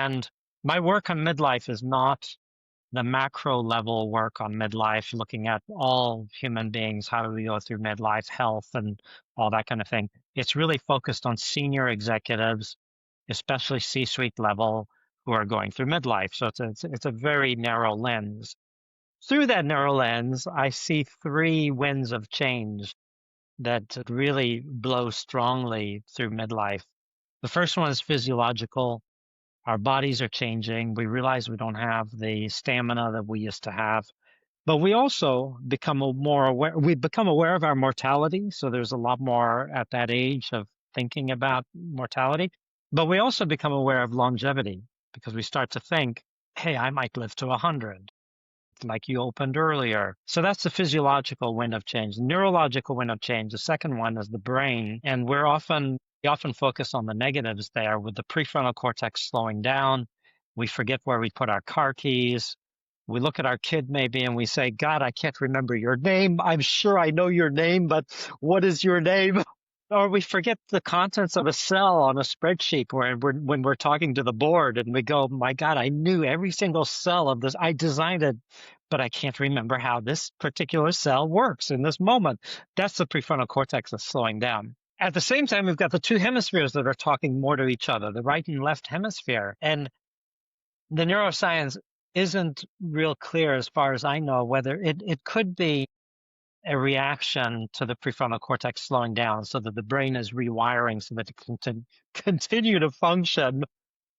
And my work on midlife is not the macro level work on midlife, looking at all human beings, how do we go through midlife health and all that kind of thing. It's really focused on senior executives, especially C-suite level, who are going through midlife. So it's a very narrow lens. Through that narrow lens, I see three winds of change that really blow strongly through midlife. The first one is physiological. Our bodies are changing. We realize we don't have the stamina that we used to have. But we also become more aware. We become aware of our mortality. So there's a lot more at that age of thinking about mortality. But we also become aware of longevity because we start to think, hey, I might live to 100, like you opened earlier. So that's the physiological wind of change. The neurological wind of change. The second one is the brain. And we often focus on the negatives there with the prefrontal cortex slowing down. We forget where we put our car keys. We look at our kid maybe and we say, God, I can't remember your name. I'm sure I know your name, but what is your name? Or we forget the contents of a cell on a spreadsheet when we're talking to the board and we go, my God, I knew every single cell of this. I designed it, but I can't remember how this particular cell works in this moment. That's the prefrontal cortex that's slowing down. At the same time, we've got the two hemispheres that are talking more to each other, the right and left hemisphere. And the neuroscience isn't real clear as far as I know whether it could be a reaction to the prefrontal cortex slowing down so that the brain is rewiring so that it can continue to function.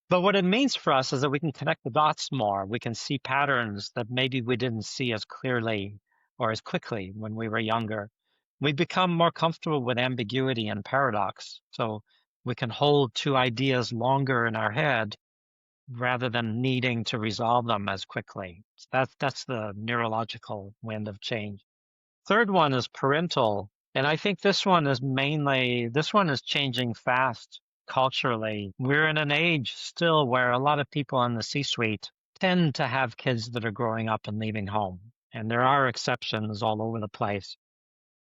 But what it means for us is that we can connect the dots more. We can see patterns that maybe we didn't see as clearly or as quickly when we were younger. We become more comfortable with ambiguity and paradox. So we can hold two ideas longer in our head rather than needing to resolve them as quickly. So that's the neurological wind of change. Third one is parental. And I think this one is changing fast culturally. We're in an age still where a lot of people in the C-suite tend to have kids that are growing up and leaving home. And there are exceptions all over the place.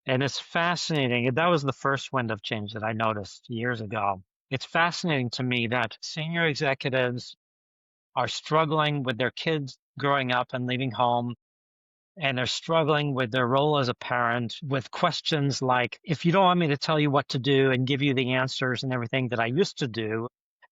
And it's fascinating. That was the first wind of change that I noticed years ago. It's fascinating to me that senior executives are struggling with their kids growing up and leaving home, and they're struggling with their role as a parent with questions like, if you don't want me to tell you what to do and give you the answers and everything that I used to do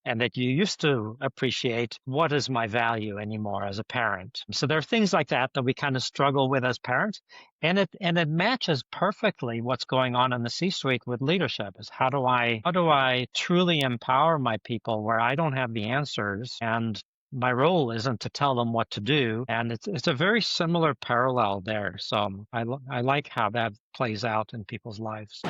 and that you used to appreciate, what is my value anymore as a parent? So there are things like that we kind of struggle with as parents. And it matches perfectly what's going on in the C-suite with leadership is how do I truly empower my people where I don't have the answers and my role isn't to tell them what to do. And it's a very similar parallel there. So I like how that plays out in people's lives.